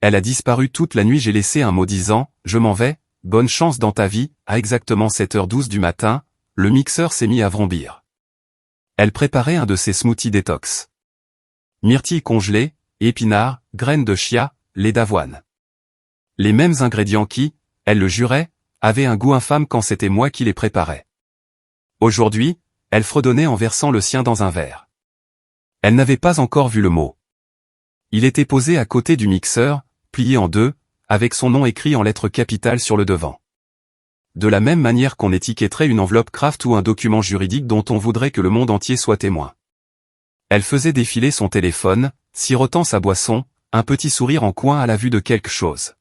Elle a disparu toute la nuit. J'ai laissé un mot disant « Je m'en vais, bonne chance dans ta vie ». À exactement 7h12 du matin, le mixeur s'est mis à vrombir. Elle préparait un de ses smoothies détox. Myrtilles congelées, épinards, graines de chia, lait d'avoine. Les mêmes ingrédients qui, elle le jurait, avaient un goût infâme quand c'était moi qui les préparais. Aujourd'hui, elle fredonnait en versant le sien dans un verre. Elle n'avait pas encore vu le mot. Il était posé à côté du mixeur, plié en deux, avec son nom écrit en lettres capitales sur le devant. De la même manière qu'on étiquetterait une enveloppe Kraft ou un document juridique dont on voudrait que le monde entier soit témoin. Elle faisait défiler son téléphone, sirotant sa boisson, un petit sourire en coin à la vue de quelque chose.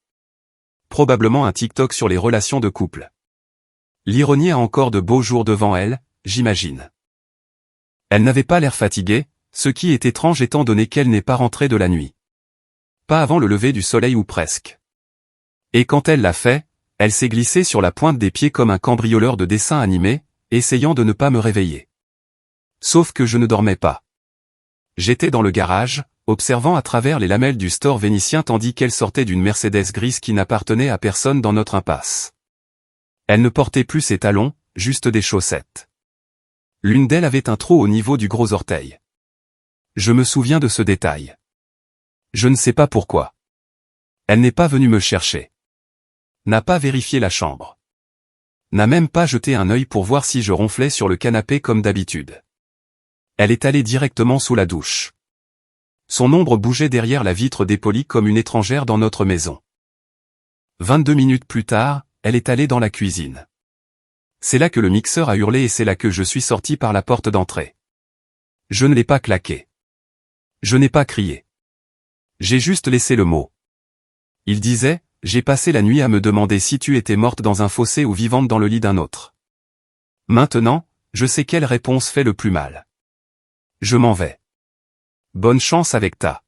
Probablement un TikTok sur les relations de couple. L'ironie a encore de beaux jours devant elle, j'imagine. Elle n'avait pas l'air fatiguée, ce qui est étrange étant donné qu'elle n'est pas rentrée de la nuit. Pas avant le lever du soleil ou presque. Et quand elle l'a fait, elle s'est glissée sur la pointe des pieds comme un cambrioleur de dessin animé, essayant de ne pas me réveiller. Sauf que je ne dormais pas. J'étais dans le garage, observant à travers les lamelles du store vénitien tandis qu'elle sortait d'une Mercedes grise qui n'appartenait à personne dans notre impasse. Elle ne portait plus ses talons, juste des chaussettes. L'une d'elles avait un trou au niveau du gros orteil. Je me souviens de ce détail. Je ne sais pas pourquoi. Elle n'est pas venue me chercher. N'a pas vérifié la chambre. N'a même pas jeté un œil pour voir si je ronflais sur le canapé comme d'habitude. Elle est allée directement sous la douche. Son ombre bougeait derrière la vitre dépolie comme une étrangère dans notre maison. 22 minutes plus tard, elle est allée dans la cuisine. C'est là que le mixeur a hurlé et c'est là que je suis sorti par la porte d'entrée. Je ne l'ai pas claqué. Je n'ai pas crié. J'ai juste laissé le mot. Il disait, j'ai passé la nuit à me demander si tu étais morte dans un fossé ou vivante dans le lit d'un autre. Maintenant, je sais quelle réponse fait le plus mal. Je m'en vais. Bonne chance avec ta.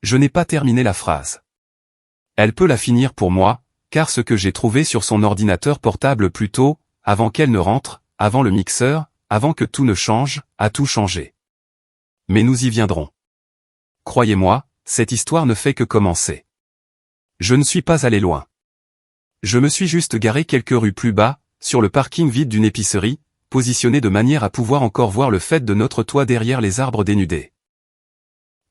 Je n'ai pas terminé la phrase. Elle peut la finir pour moi, car ce que j'ai trouvé sur son ordinateur portable plus tôt, avant qu'elle ne rentre, avant le mixeur, avant que tout ne change, a tout changé. Mais nous y viendrons. Croyez-moi, cette histoire ne fait que commencer. Je ne suis pas allé loin. Je me suis juste garé quelques rues plus bas, sur le parking vide d'une épicerie, positionné de manière à pouvoir encore voir le faîte de notre toit derrière les arbres dénudés.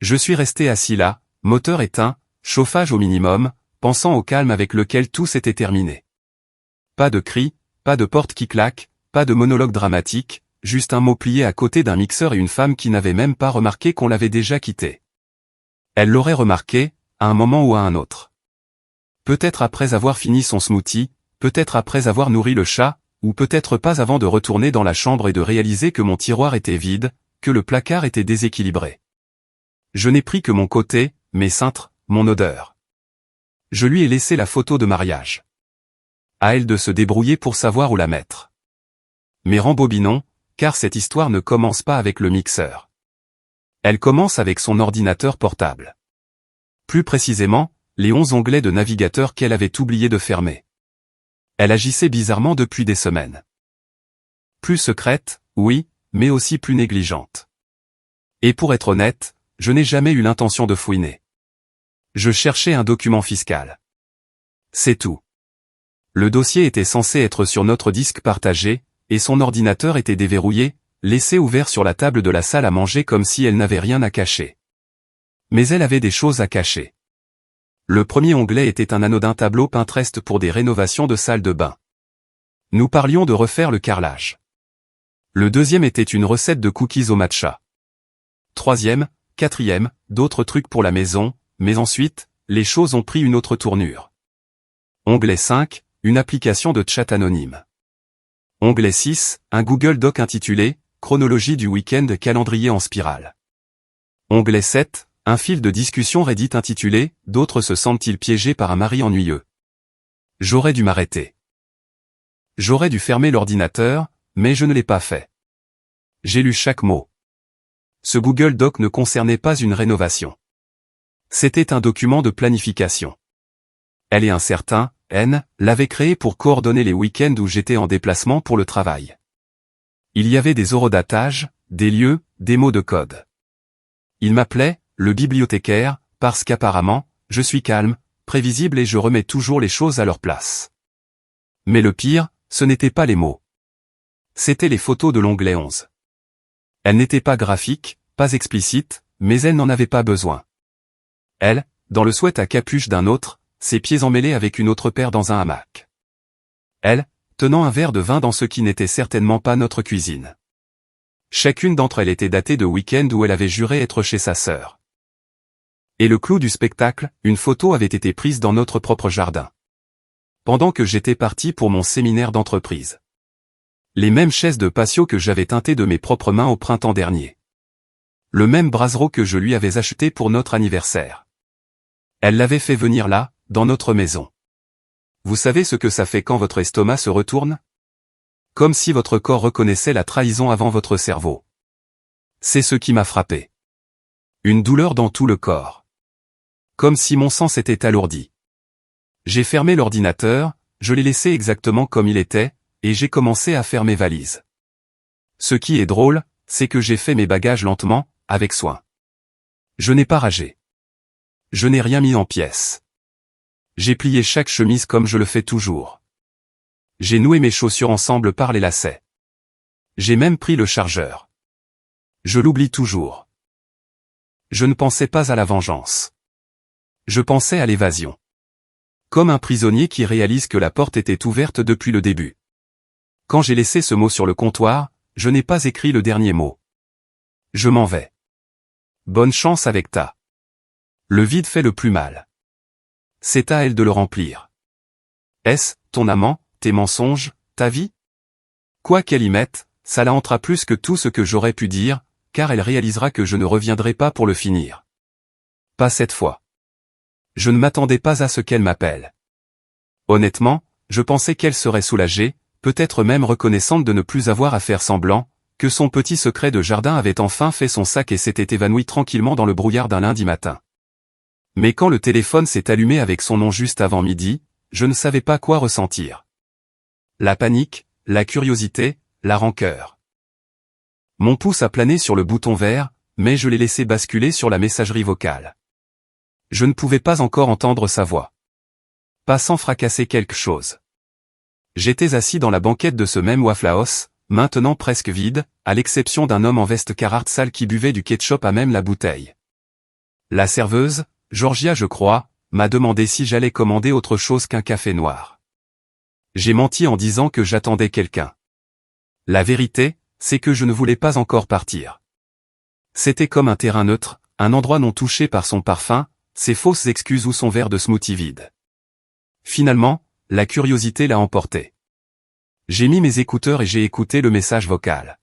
Je suis resté assis là, moteur éteint, chauffage au minimum, pensant au calme avec lequel tout s'était terminé. Pas de cris, pas de porte qui claque, pas de monologue dramatique, juste un mot plié à côté d'un mixeur et une femme qui n'avait même pas remarqué qu'on l'avait déjà quitté. Elle l'aurait remarqué, à un moment ou à un autre. Peut-être après avoir fini son smoothie, peut-être après avoir nourri le chat, ou peut-être pas avant de retourner dans la chambre et de réaliser que mon tiroir était vide, que le placard était déséquilibré. Je n'ai pris que mon côté, mes cintres, mon odeur. Je lui ai laissé la photo de mariage. À elle de se débrouiller pour savoir où la mettre. Mais rembobinons, car cette histoire ne commence pas avec le mixeur. Elle commence avec son ordinateur portable. Plus précisément, les 11 onglets de navigateur qu'elle avait oublié de fermer. Elle agissait bizarrement depuis des semaines. Plus secrète, oui, mais aussi plus négligente. Et pour être honnête, je n'ai jamais eu l'intention de fouiner. Je cherchais un document fiscal. C'est tout. Le dossier était censé être sur notre disque partagé, et son ordinateur était déverrouillé, laissé ouvert sur la table de la salle à manger comme si elle n'avait rien à cacher. Mais elle avait des choses à cacher. Le premier onglet était un anodin tableau Pinterest pour des rénovations de salle de bain. Nous parlions de refaire le carrelage. Le deuxième était une recette de cookies au matcha. Troisième, quatrième, d'autres trucs pour la maison, mais ensuite, les choses ont pris une autre tournure. Onglet 5, une application de chat anonyme. Onglet 6, un Google Doc intitulé « Chronologie du week-end calendrier en spirale ». Onglet 7, un fil de discussion Reddit intitulé « D'autres se sentent-ils piégés par un mari ennuyeux ». J'aurais dû m'arrêter. J'aurais dû fermer l'ordinateur, mais je ne l'ai pas fait. J'ai lu chaque mot. Ce Google Doc ne concernait pas une rénovation. C'était un document de planification. Elle et un certain N l'avaient créé pour coordonner les week-ends où j'étais en déplacement pour le travail. Il y avait des horodatages, des lieux, des mots de code. Il m'appelait le bibliothécaire, parce qu'apparemment, je suis calme, prévisible et je remets toujours les choses à leur place. Mais le pire, ce n'étaient pas les mots. C'étaient les photos de l'onglet 11. Elles n'étaient pas graphiques, pas explicites, mais elle n'en avait pas besoin. Elle, dans le sweat à capuche d'un autre, ses pieds emmêlés avec une autre paire dans un hamac. Elle, tenant un verre de vin dans ce qui n'était certainement pas notre cuisine. Chacune d'entre elles était datée de week-end où elle avait juré être chez sa sœur. Et le clou du spectacle, une photo avait été prise dans notre propre jardin. Pendant que j'étais parti pour mon séminaire d'entreprise. Les mêmes chaises de patio que j'avais teintées de mes propres mains au printemps dernier. Le même brasero que je lui avais acheté pour notre anniversaire. Elle l'avait fait venir là, dans notre maison. Vous savez ce que ça fait quand votre estomac se retourne? Comme si votre corps reconnaissait la trahison avant votre cerveau. C'est ce qui m'a frappé. Une douleur dans tout le corps. Comme si mon sang s'était alourdi. J'ai fermé l'ordinateur, je l'ai laissé exactement comme il était, et j'ai commencé à faire mes valises. Ce qui est drôle, c'est que j'ai fait mes bagages lentement, avec soin. Je n'ai pas ragé. Je n'ai rien mis en pièces. J'ai plié chaque chemise comme je le fais toujours. J'ai noué mes chaussures ensemble par les lacets. J'ai même pris le chargeur. Je l'oublie toujours. Je ne pensais pas à la vengeance. Je pensais à l'évasion. Comme un prisonnier qui réalise que la porte était ouverte depuis le début. Quand j'ai laissé ce mot sur le comptoir, je n'ai pas écrit le dernier mot. Je m'en vais. Bonne chance avec ta. Le vide fait le plus mal. C'est à elle de le remplir. Est-ce, ton amant, tes mensonges, ta vie? Quoi qu'elle y mette, ça la hantera plus que tout ce que j'aurais pu dire, car elle réalisera que je ne reviendrai pas pour le finir. Pas cette fois. Je ne m'attendais pas à ce qu'elle m'appelle. Honnêtement, je pensais qu'elle serait soulagée, peut-être même reconnaissante de ne plus avoir à faire semblant, que son petit secret de jardin avait enfin fait son sac et s'était évanoui tranquillement dans le brouillard d'un lundi matin. Mais quand le téléphone s'est allumé avec son nom juste avant midi, je ne savais pas quoi ressentir. La panique, la curiosité, la rancœur. Mon pouce a plané sur le bouton vert, mais je l'ai laissé basculer sur la messagerie vocale. Je ne pouvais pas encore entendre sa voix. Pas sans fracasser quelque chose. J'étais assis dans la banquette de ce même Waffle House, maintenant presque vide, à l'exception d'un homme en veste Carhartt sale qui buvait du ketchup à même la bouteille. La serveuse, Georgia je crois, m'a demandé si j'allais commander autre chose qu'un café noir. J'ai menti en disant que j'attendais quelqu'un. La vérité, c'est que je ne voulais pas encore partir. C'était comme un terrain neutre, un endroit non touché par son parfum, ses fausses excuses ou son verre de smoothie vide. Finalement, la curiosité l'a emporté. J'ai mis mes écouteurs et j'ai écouté le message vocal.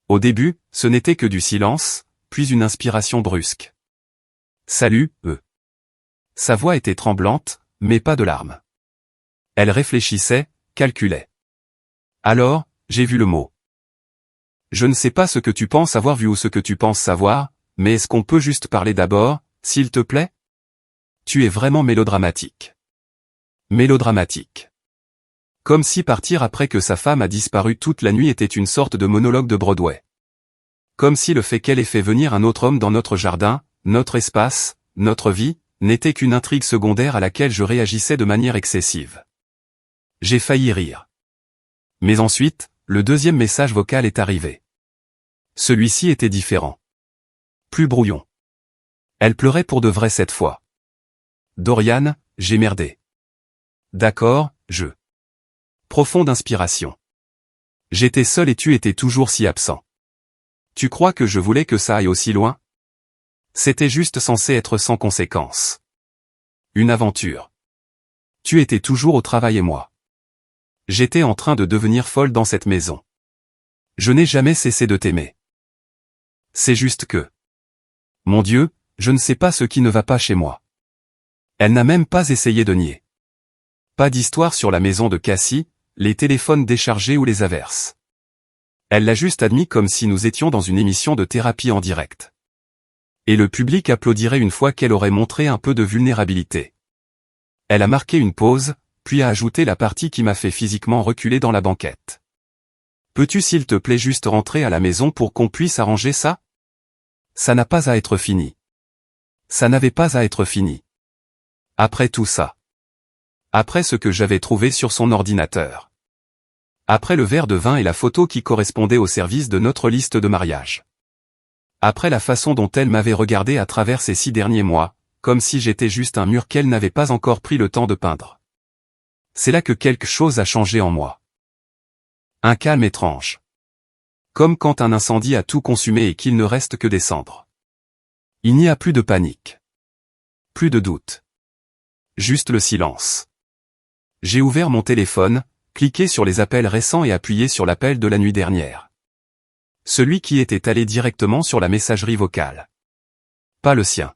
Au début, ce n'était que du silence, puis une inspiration brusque. Salut, Sa voix était tremblante, mais pas de larmes. Elle réfléchissait, calculait. Alors, j'ai vu le mot. Je ne sais pas ce que tu penses avoir vu ou ce que tu penses savoir, mais est-ce qu'on peut juste parler d'abord, s'il te plaît? Tu es vraiment mélodramatique. Mélodramatique. Comme si partir après que sa femme a disparu toute la nuit était une sorte de monologue de Broadway. Comme si le fait qu'elle ait fait venir un autre homme dans notre jardin, notre espace, notre vie, n'était qu'une intrigue secondaire à laquelle je réagissais de manière excessive. J'ai failli rire. Mais ensuite, le deuxième message vocal est arrivé. Celui-ci était différent. Plus brouillon. Elle pleurait pour de vrai cette fois. Dorian, j'ai merdé. D'accord, Profonde inspiration. J'étais seul et tu étais toujours si absent. Tu crois que je voulais que ça aille aussi loin? C'était juste censé être sans conséquence. Une aventure. Tu étais toujours au travail et moi. J'étais en train de devenir folle dans cette maison. Je n'ai jamais cessé de t'aimer. C'est juste que... Mon Dieu, je ne sais pas ce qui ne va pas chez moi. Elle n'a même pas essayé de nier. Pas d'histoire sur la maison de Cassie, les téléphones déchargés ou les averses. Elle l'a juste admis comme si nous étions dans une émission de thérapie en direct. Et le public applaudirait une fois qu'elle aurait montré un peu de vulnérabilité. Elle a marqué une pause, puis a ajouté la partie qui m'a fait physiquement reculer dans la banquette. Peux-tu s'il te plaît juste rentrer à la maison pour qu'on puisse arranger ça? Ça n'a pas à être fini. Ça n'avait pas à être fini. Après tout ça. Après ce que j'avais trouvé sur son ordinateur. Après le verre de vin et la photo qui correspondait au service de notre liste de mariage. Après la façon dont elle m'avait regardé à travers ces 6 derniers mois, comme si j'étais juste un mur qu'elle n'avait pas encore pris le temps de peindre. C'est là que quelque chose a changé en moi. Un calme étrange. Comme quand un incendie a tout consumé et qu'il ne reste que des cendres. Il n'y a plus de panique. Plus de doute. Juste le silence. J'ai ouvert mon téléphone, cliqué sur les appels récents et appuyé sur l'appel de la nuit dernière. Celui qui était allé directement sur la messagerie vocale. Pas le sien.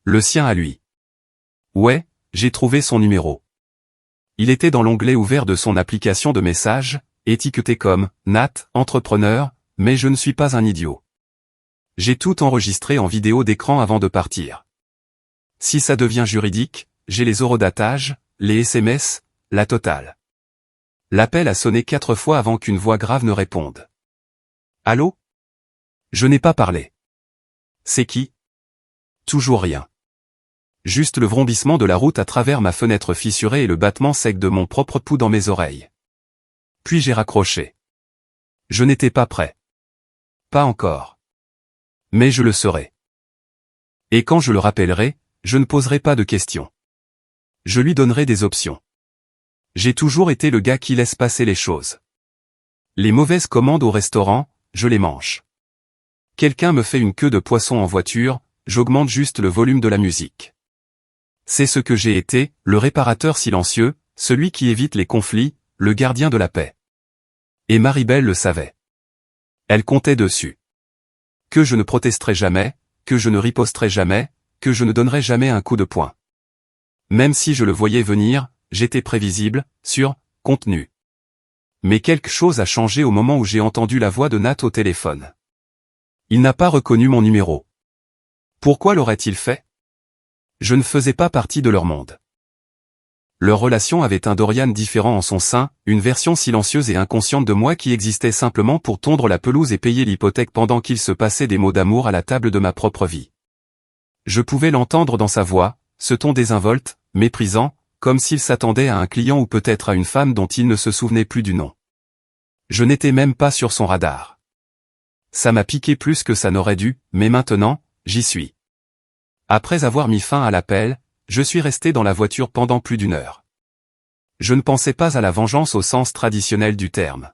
Le sien à lui. Ouais, j'ai trouvé son numéro. Il était dans l'onglet ouvert de son application de messages, étiqueté comme « Nat, entrepreneur, mais je ne suis pas un idiot ». J'ai tout enregistré en vidéo d'écran avant de partir. Si ça devient juridique, j'ai les horodatage, les SMS, la totale. L'appel a sonné 4 fois avant qu'une voix grave ne réponde. Allô? Je n'ai pas parlé. C'est qui? Toujours rien. Juste le vrombissement de la route à travers ma fenêtre fissurée et le battement sec de mon propre pouls dans mes oreilles. Puis j'ai raccroché. Je n'étais pas prêt. Pas encore. Mais je le serai. Et quand je le rappellerai, je ne poserai pas de questions. Je lui donnerai des options. J'ai toujours été le gars qui laisse passer les choses. Les mauvaises commandes au restaurant, je les mange. Quelqu'un me fait une queue de poisson en voiture, j'augmente juste le volume de la musique. C'est ce que j'ai été, le réparateur silencieux, celui qui évite les conflits, le gardien de la paix. Et Maribel le savait. Elle comptait dessus. Que je ne protesterai jamais, que je ne riposterai jamais, que je ne donnerai jamais un coup de poing. Même si je le voyais venir, j'étais prévisible, sûr, contenu. Mais quelque chose a changé au moment où j'ai entendu la voix de Nat au téléphone. Il n'a pas reconnu mon numéro. Pourquoi l'aurait-il fait? Je ne faisais pas partie de leur monde. Leur relation avait un Dorian différent en son sein, une version silencieuse et inconsciente de moi qui existait simplement pour tondre la pelouse et payer l'hypothèque pendant qu'il se passait des mots d'amour à la table de ma propre vie. Je pouvais l'entendre dans sa voix, ce ton désinvolte, méprisant, comme s'il s'attendait à un client ou peut-être à une femme dont il ne se souvenait plus du nom. Je n'étais même pas sur son radar. Ça m'a piqué plus que ça n'aurait dû, mais maintenant, j'y suis. Après avoir mis fin à l'appel, je suis resté dans la voiture pendant plus d'1 heure. Je ne pensais pas à la vengeance au sens traditionnel du terme.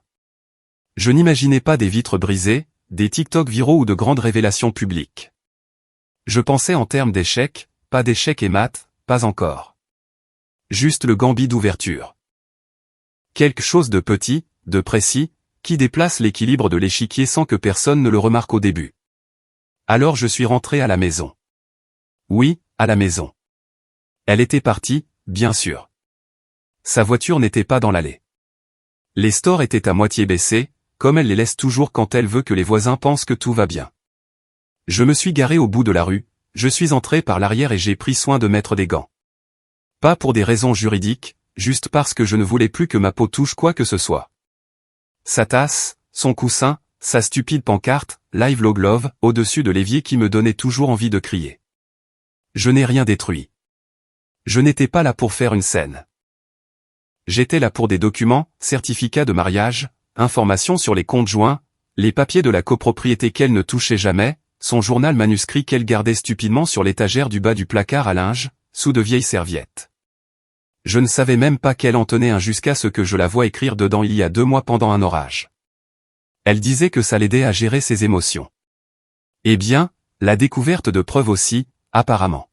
Je n'imaginais pas des vitres brisées, des TikTok viraux ou de grandes révélations publiques. Je pensais en termes d'échecs, pas d'échecs et maths, pas encore. Juste le gambit d'ouverture. Quelque chose de petit, de précis, qui déplace l'équilibre de l'échiquier sans que personne ne le remarque au début. Alors je suis rentré à la maison. Oui, à la maison. Elle était partie, bien sûr. Sa voiture n'était pas dans l'allée. Les stores étaient à moitié baissés, comme elle les laisse toujours quand elle veut que les voisins pensent que tout va bien. Je me suis garé au bout de la rue, je suis entré par l'arrière et j'ai pris soin de mettre des gants. Pas pour des raisons juridiques, juste parce que je ne voulais plus que ma peau touche quoi que ce soit. Sa tasse, son coussin, sa stupide pancarte, Live Low Glove, au-dessus de l'évier qui me donnait toujours envie de crier. Je n'ai rien détruit. Je n'étais pas là pour faire une scène. J'étais là pour des documents, certificats de mariage, informations sur les comptes joints, les papiers de la copropriété qu'elle ne touchait jamais, son journal manuscrit qu'elle gardait stupidement sur l'étagère du bas du placard à linge, sous de vieilles serviettes. Je ne savais même pas qu'elle en tenait un jusqu'à ce que je la voie écrire dedans il y a 2 mois pendant un orage. Elle disait que ça l'aidait à gérer ses émotions. Eh bien, la découverte de preuves aussi, apparemment.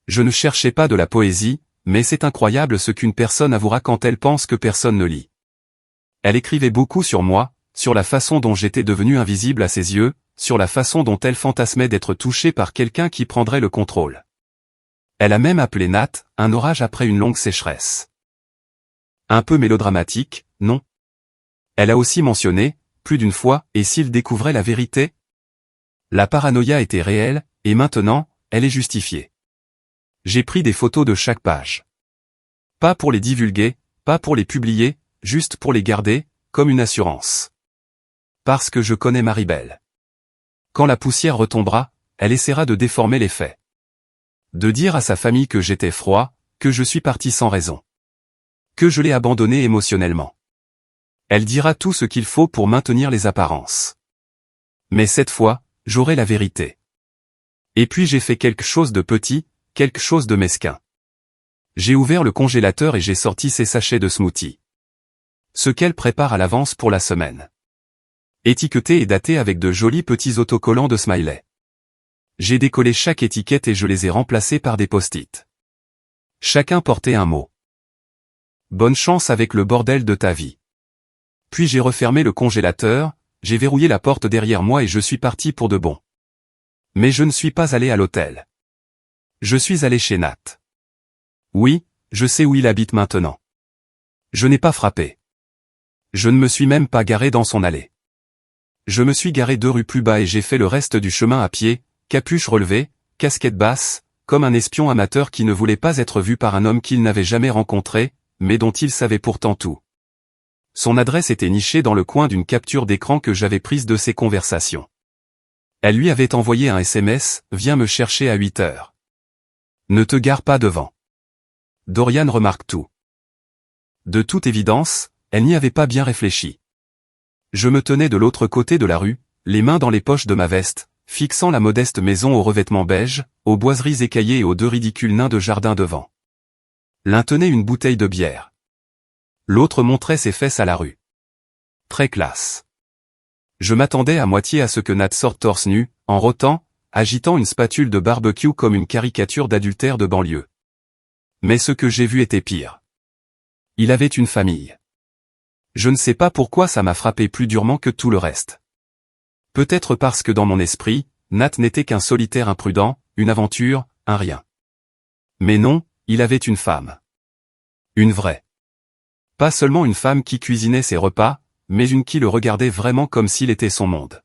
Je ne cherchais pas de la poésie, mais c'est incroyable ce qu'une personne avouera quand elle pense que personne ne lit. Elle écrivait beaucoup sur moi, sur la façon dont j'étais devenu invisible à ses yeux, sur la façon dont elle fantasmait d'être touchée par quelqu'un qui prendrait le contrôle. Elle a même appelé Nat, un orage après une longue sécheresse. Un peu mélodramatique, non? Elle a aussi mentionné, plus d'une fois, et s'il découvrait la vérité? La paranoïa était réelle, et maintenant, elle est justifiée. J'ai pris des photos de chaque page. Pas pour les divulguer, pas pour les publier, juste pour les garder, comme une assurance. Parce que je connais Maribel. Quand la poussière retombera, elle essaiera de déformer les faits. De dire à sa famille que j'étais froid, que je suis parti sans raison. Que je l'ai abandonné émotionnellement. Elle dira tout ce qu'il faut pour maintenir les apparences. Mais cette fois, j'aurai la vérité. Et puis j'ai fait quelque chose de petit, quelque chose de mesquin. J'ai ouvert le congélateur et j'ai sorti ses sachets de smoothie. Ce qu'elle prépare à l'avance pour la semaine. Étiqueté et daté avec de jolis petits autocollants de smiley. J'ai décollé chaque étiquette et je les ai remplacées par des post-it. Chacun portait un mot. Bonne chance avec le bordel de ta vie. Puis j'ai refermé le congélateur, j'ai verrouillé la porte derrière moi et je suis parti pour de bon. Mais je ne suis pas allé à l'hôtel. Je suis allé chez Nat. Oui, je sais où il habite maintenant. Je n'ai pas frappé. Je ne me suis même pas garé dans son allée. Je me suis garé 2 rues plus bas et j'ai fait le reste du chemin à pied, capuche relevée, casquette basse, comme un espion amateur qui ne voulait pas être vu par un homme qu'il n'avait jamais rencontré, mais dont il savait pourtant tout. Son adresse était nichée dans le coin d'une capture d'écran que j'avais prise de ses conversations. Elle lui avait envoyé un SMS, « Viens me chercher à 8 heures. Ne te gare pas devant. » Dorian remarque tout. De toute évidence, elle n'y avait pas bien réfléchi. Je me tenais de l'autre côté de la rue, les mains dans les poches de ma veste, fixant la modeste maison aux revêtements beige, aux boiseries écaillées et aux 2 ridicules nains de jardin devant. L'un tenait une bouteille de bière. L'autre montrait ses fesses à la rue. Très classe. Je m'attendais à moitié à ce que Nat sorte torse nu, en rotant, agitant une spatule de barbecue comme une caricature d'adultère de banlieue. Mais ce que j'ai vu était pire. Il avait une famille. Je ne sais pas pourquoi ça m'a frappé plus durement que tout le reste. Peut-être parce que dans mon esprit, Nat n'était qu'un solitaire imprudent, une aventure, un rien. Mais non, il avait une femme. Une vraie. Pas seulement une femme qui cuisinait ses repas, mais une qui le regardait vraiment comme s'il était son monde.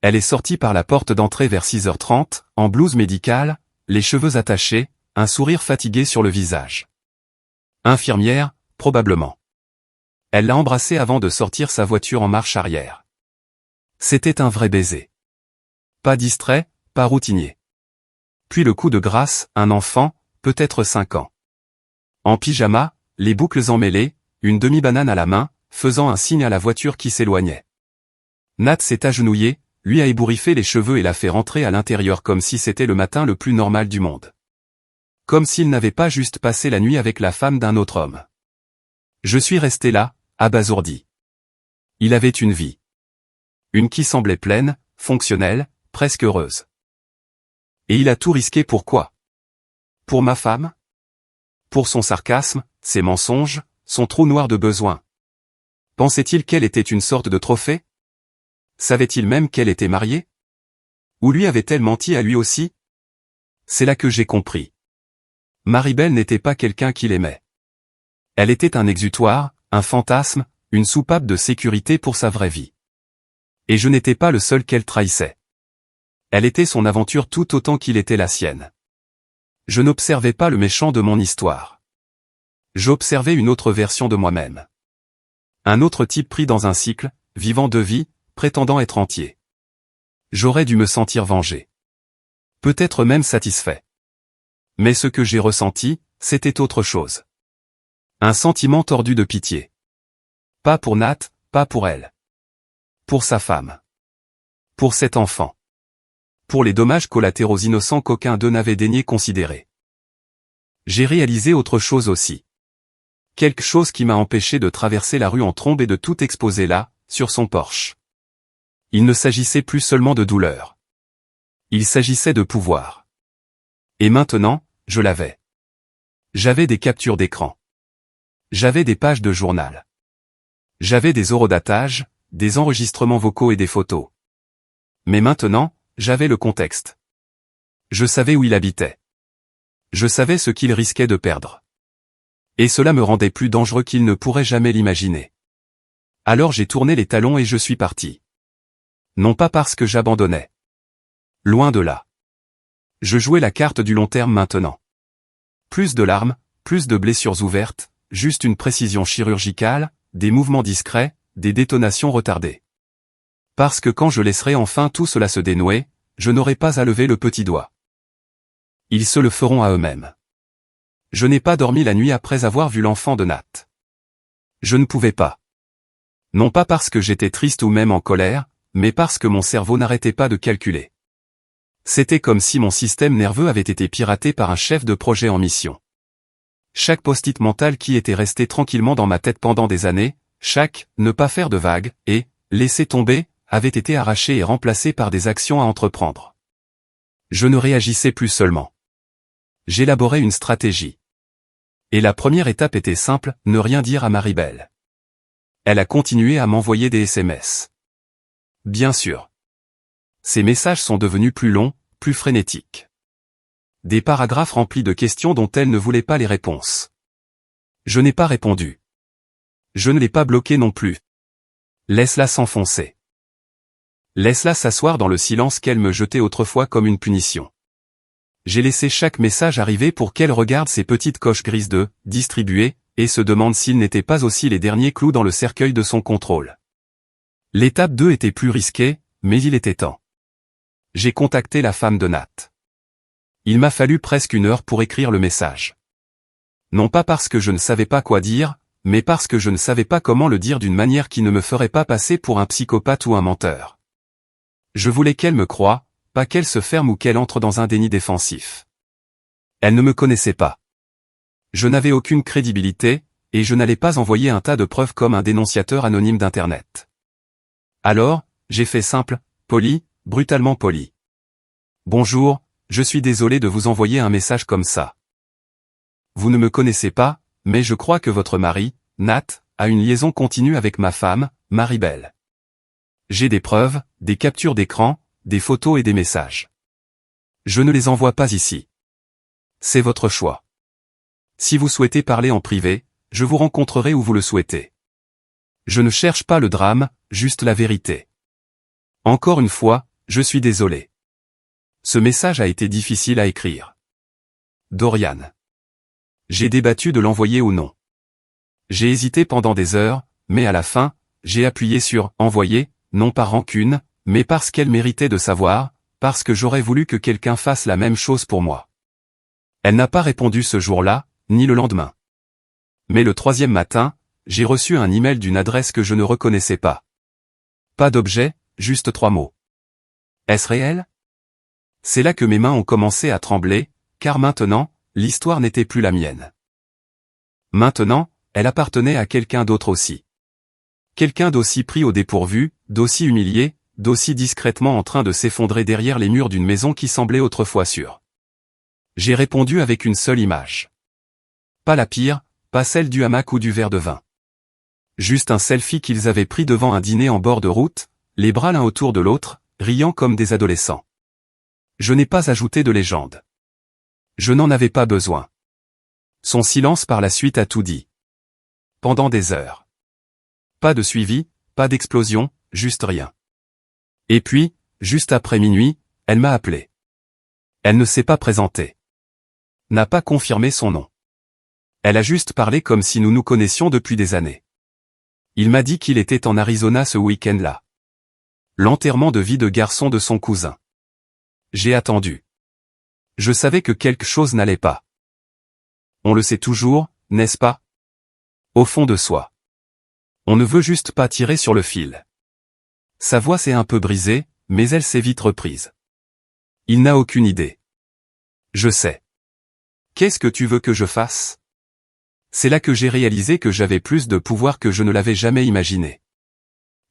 Elle est sortie par la porte d'entrée vers 6h30, en blouse médicale, les cheveux attachés, un sourire fatigué sur le visage. Infirmière, probablement. Elle l'a embrassé avant de sortir sa voiture en marche arrière. C'était un vrai baiser. Pas distrait, pas routinier. Puis le coup de grâce, un enfant, peut-être 5 ans. En pyjama, les boucles emmêlées, une demi-banane à la main, faisant un signe à la voiture qui s'éloignait. Nat s'est agenouillé, lui a ébouriffé les cheveux et l'a fait rentrer à l'intérieur comme si c'était le matin le plus normal du monde. Comme s'il n'avait pas juste passé la nuit avec la femme d'un autre homme. Je suis resté là, abasourdi. Il avait une vie. Une qui semblait pleine, fonctionnelle, presque heureuse. Et il a tout risqué pour quoi? Pour ma femme? Pour son sarcasme, ses mensonges, son trou noir de besoin. Pensait-il qu'elle était une sorte de trophée? Savait-il même qu'elle était mariée? Ou lui avait-elle menti à lui aussi? C'est là que j'ai compris. Maribel n'était pas quelqu'un qu'il aimait. Elle était un exutoire, un fantasme, une soupape de sécurité pour sa vraie vie. Et je n'étais pas le seul qu'elle trahissait. Elle était son aventure tout autant qu'il était la sienne. Je n'observais pas le méchant de mon histoire. J'observais une autre version de moi-même. Un autre type pris dans un cycle, vivant 2 vies, prétendant être entier. J'aurais dû me sentir vengé. Peut-être même satisfait. Mais ce que j'ai ressenti, c'était autre chose. Un sentiment tordu de pitié. Pas pour Nat, pas pour elle. Pour sa femme. Pour cet enfant. Pour les dommages collatéraux innocents qu'aucun d'eux n'avait daigné considérer. J'ai réalisé autre chose aussi. Quelque chose qui m'a empêché de traverser la rue en trombe et de tout exposer là, sur son porche. Il ne s'agissait plus seulement de douleur. Il s'agissait de pouvoir. Et maintenant, je l'avais. J'avais des captures d'écran. J'avais des pages de journal. J'avais des horodatages, des enregistrements vocaux et des photos. Mais maintenant, j'avais le contexte. Je savais où il habitait. Je savais ce qu'il risquait de perdre. Et cela me rendait plus dangereux qu'il ne pourrait jamais l'imaginer. Alors j'ai tourné les talons et je suis parti. Non pas parce que j'abandonnais. Loin de là. Je jouais la carte du long terme maintenant. Plus de larmes, plus de blessures ouvertes, juste une précision chirurgicale, des mouvements discrets, des détonations retardées. Parce que quand je laisserai enfin tout cela se dénouer, je n'aurai pas à lever le petit doigt. Ils se le feront à eux-mêmes. Je n'ai pas dormi la nuit après avoir vu l'enfant de Nat. Je ne pouvais pas. Non pas parce que j'étais triste ou même en colère, mais parce que mon cerveau n'arrêtait pas de calculer. C'était comme si mon système nerveux avait été piraté par un chef de projet en mission. Chaque post-it mental qui était resté tranquillement dans ma tête pendant des années, chaque « ne pas faire de vagues » et « laisser tomber » avait été arraché et remplacé par des actions à entreprendre. Je ne réagissais plus seulement. J'élaborais une stratégie. Et la première étape était simple, ne rien dire à Maribel. Elle a continué à m'envoyer des SMS. Bien sûr. Ces messages sont devenus plus longs, plus frénétiques. Des paragraphes remplis de questions dont elle ne voulait pas les réponses. Je n'ai pas répondu. Je ne l'ai pas bloqué non plus. Laisse-la s'enfoncer. Laisse-la s'asseoir dans le silence qu'elle me jetait autrefois comme une punition. J'ai laissé chaque message arriver pour qu'elle regarde ces petites coches grises de « distribuer » et se demande s'ils n'étaient pas aussi les derniers clous dans le cercueil de son contrôle. L'étape 2 était plus risquée, mais il était temps. J'ai contacté la femme de Nat. Il m'a fallu presque 1 heure pour écrire le message. Non pas parce que je ne savais pas quoi dire, mais parce que je ne savais pas comment le dire d'une manière qui ne me ferait pas passer pour un psychopathe ou un menteur. Je voulais qu'elle me croie, pas qu'elle se ferme ou qu'elle entre dans un déni défensif. Elle ne me connaissait pas. Je n'avais aucune crédibilité, et je n'allais pas envoyer un tas de preuves comme un dénonciateur anonyme d'Internet. Alors, j'ai fait simple, poli, brutalement poli. Bonjour, je suis désolé de vous envoyer un message comme ça. Vous ne me connaissez pas, mais je crois que votre mari, Nat, a une liaison continue avec ma femme, Maribel. J'ai des preuves, des captures d'écran, des photos et des messages. Je ne les envoie pas ici. C'est votre choix. Si vous souhaitez parler en privé, je vous rencontrerai où vous le souhaitez. Je ne cherche pas le drame, juste la vérité. Encore une fois, je suis désolé. Ce message a été difficile à écrire. Dorian. J'ai débattu de l'envoyer ou non. J'ai hésité pendant des heures, mais à la fin, j'ai appuyé sur « Envoyer », non par rancune, mais parce qu'elle méritait de savoir, parce que j'aurais voulu que quelqu'un fasse la même chose pour moi. Elle n'a pas répondu ce jour-là, ni le lendemain. Mais le 3e matin, j'ai reçu un email d'une adresse que je ne reconnaissais pas. Pas d'objet, juste 3 mots. Est-ce réel? C'est là que mes mains ont commencé à trembler, car maintenant, l'histoire n'était plus la mienne. Maintenant, elle appartenait à quelqu'un d'autre aussi. Quelqu'un d'aussi pris au dépourvu, d'aussi humilié, d'aussi discrètement en train de s'effondrer derrière les murs d'une maison qui semblait autrefois sûre. J'ai répondu avec une seule image. Pas la pire, pas celle du hamac ou du verre de vin. Juste un selfie qu'ils avaient pris devant un dîner en bord de route, les bras l'un autour de l'autre, riant comme des adolescents. Je n'ai pas ajouté de légende. Je n'en avais pas besoin. Son silence par la suite a tout dit. Pendant des heures. Pas de suivi, pas d'explosion, juste rien. Et puis, juste après minuit, elle m'a appelé. Elle ne s'est pas présentée. N'a pas confirmé son nom. Elle a juste parlé comme si nous nous connaissions depuis des années. Il m'a dit qu'il était en Arizona ce week-end-là. L'enterrement de vie de garçon de son cousin. J'ai attendu. Je savais que quelque chose n'allait pas. On le sait toujours, n'est-ce pas? Au fond de soi. On ne veut juste pas tirer sur le fil. Sa voix s'est un peu brisée, mais elle s'est vite reprise. Il n'a aucune idée. Je sais. Qu'est-ce que tu veux que je fasse? C'est là que j'ai réalisé que j'avais plus de pouvoir que je ne l'avais jamais imaginé.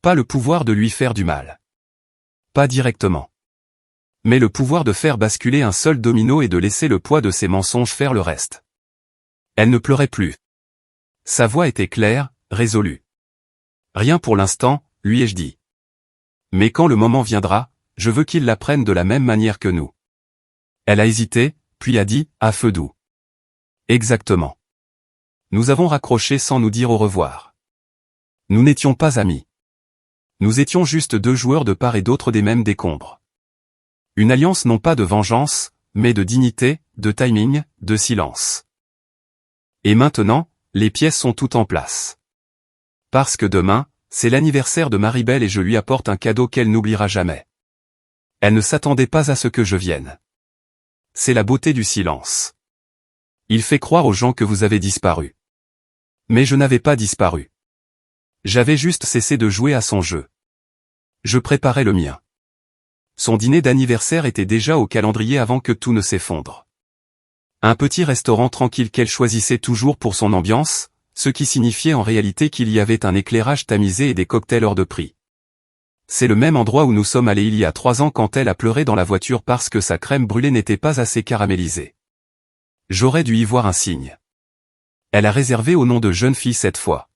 Pas le pouvoir de lui faire du mal. Pas directement. Mais le pouvoir de faire basculer un seul domino et de laisser le poids de ses mensonges faire le reste. Elle ne pleurait plus. Sa voix était claire, résolue. Rien pour l'instant, lui ai-je dit. Mais quand le moment viendra, je veux qu'il l'apprenne de la même manière que nous. Elle a hésité, puis a dit, à feu doux. Exactement. Nous avons raccroché sans nous dire au revoir. Nous n'étions pas amis. Nous étions juste 2 joueurs de part et d'autre des mêmes décombres. Une alliance non pas de vengeance, mais de dignité, de timing, de silence. Et maintenant, les pièces sont toutes en place. Parce que demain, c'est l'anniversaire de Maribel et je lui apporte un cadeau qu'elle n'oubliera jamais. Elle ne s'attendait pas à ce que je vienne. c'est la beauté du silence. Il fait croire aux gens que vous avez disparu. Mais je n'avais pas disparu. J'avais juste cessé de jouer à son jeu. Je préparais le mien. Son dîner d'anniversaire était déjà au calendrier avant que tout ne s'effondre. Un petit restaurant tranquille qu'elle choisissait toujours pour son ambiance, ce qui signifiait en réalité qu'il y avait un éclairage tamisé et des cocktails hors de prix. C'est le même endroit où nous sommes allés il y a 3 ans quand elle a pleuré dans la voiture parce que sa crème brûlée n'était pas assez caramélisée. J'aurais dû y voir un signe. Elle a réservé au nom de jeune fille cette fois.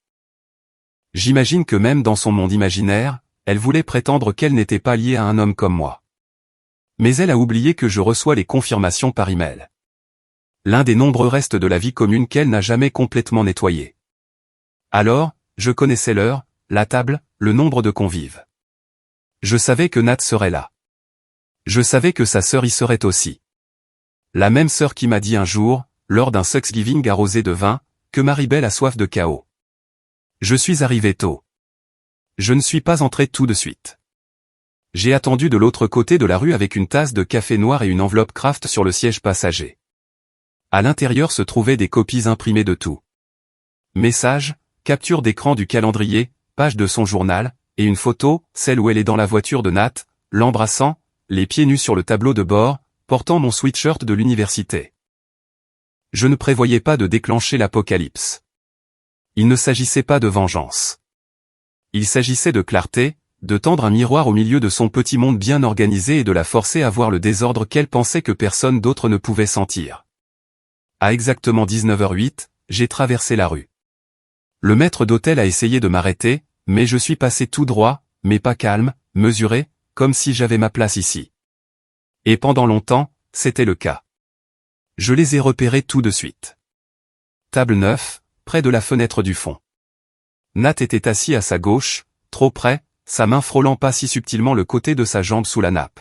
J'imagine que même dans son monde imaginaire, elle voulait prétendre qu'elle n'était pas liée à un homme comme moi. Mais elle a oublié que je reçois les confirmations par email. L'un des nombreux restes de la vie commune qu'elle n'a jamais complètement nettoyé. Alors, je connaissais l'heure, la table, le nombre de convives. Je savais que Nat serait là. Je savais que sa sœur y serait aussi. La même sœur qui m'a dit un jour, lors d'un Thanksgiving arrosé de vin, que Maribel a soif de chaos. Je suis arrivé tôt. Je ne suis pas entré tout de suite. J'ai attendu de l'autre côté de la rue avec une tasse de café noir et une enveloppe Kraft sur le siège passager. À l'intérieur se trouvaient des copies imprimées de tout. Messages, capture d'écran du calendrier, page de son journal, et une photo, celle où elle est dans la voiture de Nat, l'embrassant, les pieds nus sur le tableau de bord, portant mon sweatshirt de l'université. Je ne prévoyais pas de déclencher l'apocalypse. Il ne s'agissait pas de vengeance. Il s'agissait de clarté, de tendre un miroir au milieu de son petit monde bien organisé et de la forcer à voir le désordre qu'elle pensait que personne d'autre ne pouvait sentir. À exactement 19h08, j'ai traversé la rue. Le maître d'hôtel a essayé de m'arrêter, mais je suis passé tout droit, mais pas calme, mesuré, comme si j'avais ma place ici. Et pendant longtemps, c'était le cas. Je les ai repérés tout de suite. Table 9, près de la fenêtre du fond. Nat était assis à sa gauche, trop près, sa main frôlant pas si subtilement le côté de sa jambe sous la nappe.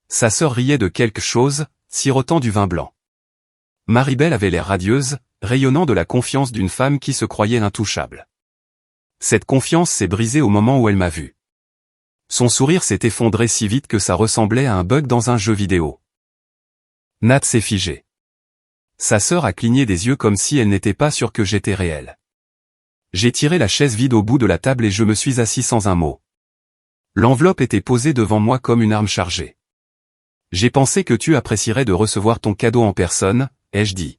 Sa sœur riait de quelque chose, sirotant du vin blanc. Maribel avait l'air radieuse, rayonnant de la confiance d'une femme qui se croyait intouchable. Cette confiance s'est brisée au moment où elle m'a vu. Son sourire s'est effondré si vite que ça ressemblait à un bug dans un jeu vidéo. Nat s'est figé. Sa sœur a cligné des yeux comme si elle n'était pas sûre que j'étais réel. J'ai tiré la chaise vide au bout de la table et je me suis assis sans un mot. L'enveloppe était posée devant moi comme une arme chargée. J'ai pensé que tu apprécierais de recevoir ton cadeau en personne, ai-je dit.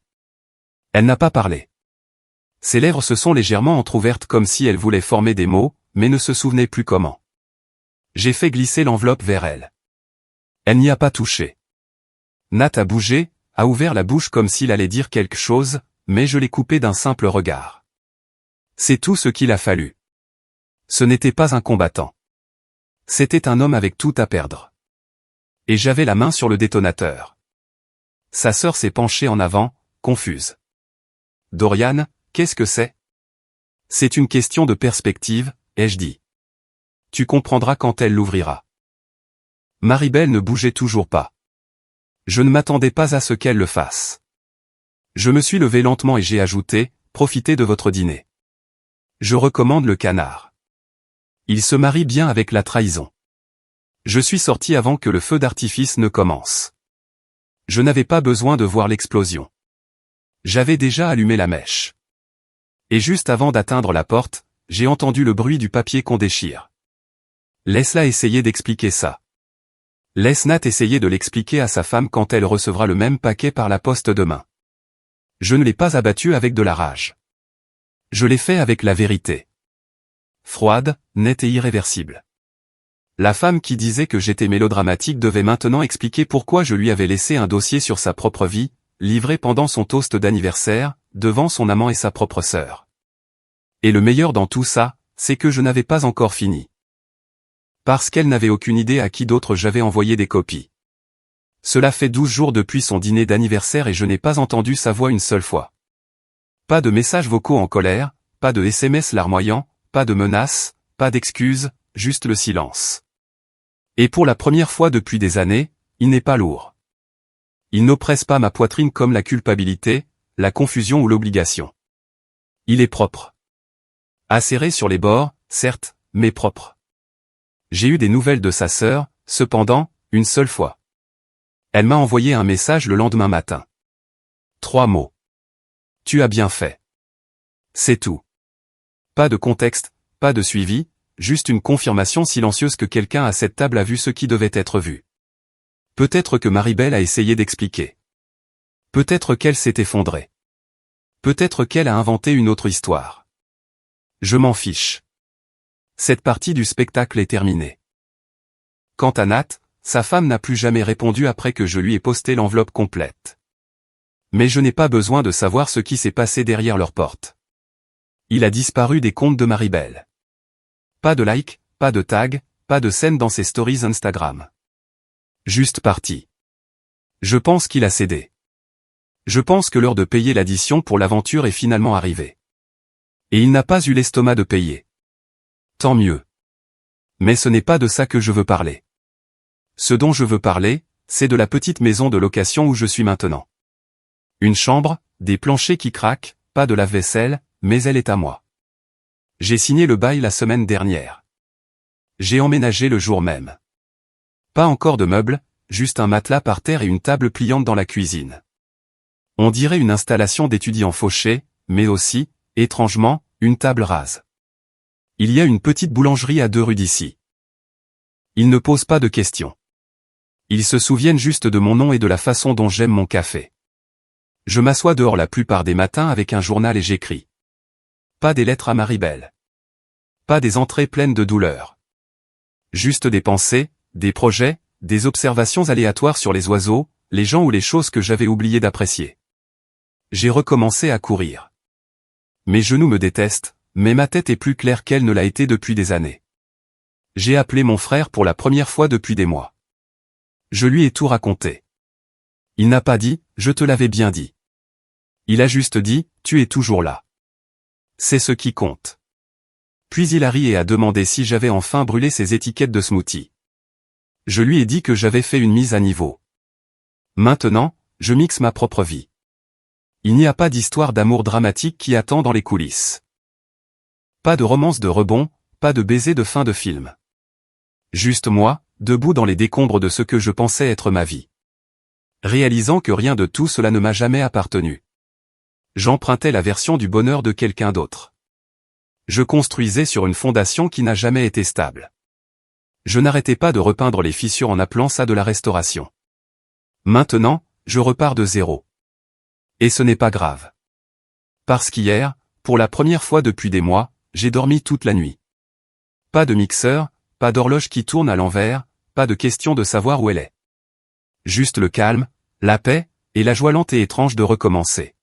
Elle n'a pas parlé. Ses lèvres se sont légèrement entr'ouvertes comme si elle voulait former des mots, mais ne se souvenait plus comment. J'ai fait glisser l'enveloppe vers elle. Elle n'y a pas touché. Nat a bougé, a ouvert la bouche comme s'il allait dire quelque chose, mais je l'ai coupé d'un simple regard. C'est tout ce qu'il a fallu. Ce n'était pas un combattant. C'était un homme avec tout à perdre. Et j'avais la main sur le détonateur. Sa sœur s'est penchée en avant, confuse. Dorian, qu'est-ce que c'est? C'est une question de perspective, ai-je dit. Tu comprendras quand elle l'ouvrira. Maribel ne bougeait toujours pas. Je ne m'attendais pas à ce qu'elle le fasse. Je me suis levé lentement et j'ai ajouté, profitez de votre dîner. Je recommande le canard. Il se marie bien avec la trahison. Je suis sorti avant que le feu d'artifice ne commence. Je n'avais pas besoin de voir l'explosion. J'avais déjà allumé la mèche. Et juste avant d'atteindre la porte, j'ai entendu le bruit du papier qu'on déchire. Laisse-la essayer d'expliquer ça. Laisse Nat essayer de l'expliquer à sa femme quand elle recevra le même paquet par la poste demain. Je ne l'ai pas abattu avec de la rage. Je l'ai fait avec la vérité. Froide, nette et irréversible. La femme qui disait que j'étais mélodramatique devait maintenant expliquer pourquoi je lui avais laissé un dossier sur sa propre vie, livré pendant son toast d'anniversaire, devant son amant et sa propre sœur. Et le meilleur dans tout ça, c'est que je n'avais pas encore fini. Parce qu'elle n'avait aucune idée à qui d'autre j'avais envoyé des copies. Cela fait 12 jours depuis son dîner d'anniversaire et je n'ai pas entendu sa voix une seule fois. Pas de messages vocaux en colère, pas de SMS larmoyants, pas de menaces, pas d'excuses, juste le silence. Et pour la première fois depuis des années, il n'est pas lourd. Il n'oppresse pas ma poitrine comme la culpabilité, la confusion ou l'obligation. Il est propre. Acéré sur les bords, certes, mais propre. J'ai eu des nouvelles de sa sœur, cependant, une seule fois. Elle m'a envoyé un message le lendemain matin. 3 mots. Tu as bien fait. C'est tout. Pas de contexte, pas de suivi, juste une confirmation silencieuse que quelqu'un à cette table a vu ce qui devait être vu. Peut-être que Maribel a essayé d'expliquer. Peut-être qu'elle s'est effondrée. Peut-être qu'elle a inventé une autre histoire. Je m'en fiche. Cette partie du spectacle est terminée. Quant à Nat, sa femme n'a plus jamais répondu après que je lui ai posté l'enveloppe complète. Mais je n'ai pas besoin de savoir ce qui s'est passé derrière leur porte. Il a disparu des comptes de Maribel. Pas de like, pas de tag, pas de scène dans ses stories Instagram. Juste parti. Je pense qu'il a cédé. Je pense que l'heure de payer l'addition pour l'aventure est finalement arrivée. Et il n'a pas eu l'estomac de payer. Tant mieux. Mais ce n'est pas de ça que je veux parler. Ce dont je veux parler, c'est de la petite maison de location où je suis maintenant. Une chambre, des planchers qui craquent, pas de lave-vaisselle, mais elle est à moi. J'ai signé le bail la semaine dernière. J'ai emménagé le jour même. Pas encore de meubles, juste un matelas par terre et une table pliante dans la cuisine. On dirait une installation d'étudiants fauchés, mais aussi, étrangement, une table rase. Il y a une petite boulangerie à 2 rues d'ici. Ils ne posent pas de questions. Ils se souviennent juste de mon nom et de la façon dont j'aime mon café. Je m'assois dehors la plupart des matins avec un journal et j'écris. Pas des lettres à Maribel. Pas des entrées pleines de douleur. Juste des pensées, des projets, des observations aléatoires sur les oiseaux, les gens ou les choses que j'avais oublié d'apprécier. J'ai recommencé à courir. Mes genoux me détestent, mais ma tête est plus claire qu'elle ne l'a été depuis des années. J'ai appelé mon frère pour la première fois depuis des mois. Je lui ai tout raconté. Il n'a pas dit, je te l'avais bien dit. Il a juste dit, tu es toujours là. C'est ce qui compte. Puis il a ri et a demandé si j'avais enfin brûlé ses étiquettes de smoothie. Je lui ai dit que j'avais fait une mise à niveau. Maintenant, je mixe ma propre vie. Il n'y a pas d'histoire d'amour dramatique qui attend dans les coulisses. Pas de romance de rebond, pas de baiser de fin de film. Juste moi, debout dans les décombres de ce que je pensais être ma vie. Réalisant que rien de tout cela ne m'a jamais appartenu. J'empruntais la version du bonheur de quelqu'un d'autre. Je construisais sur une fondation qui n'a jamais été stable. Je n'arrêtais pas de repeindre les fissures en appelant ça de la restauration. Maintenant, je repars de zéro. Et ce n'est pas grave. Parce qu'hier, pour la première fois depuis des mois, j'ai dormi toute la nuit. Pas de mixeur, pas d'horloge qui tourne à l'envers, pas de question de savoir où elle est. Juste le calme, la paix, et la joie lente et étrange de recommencer.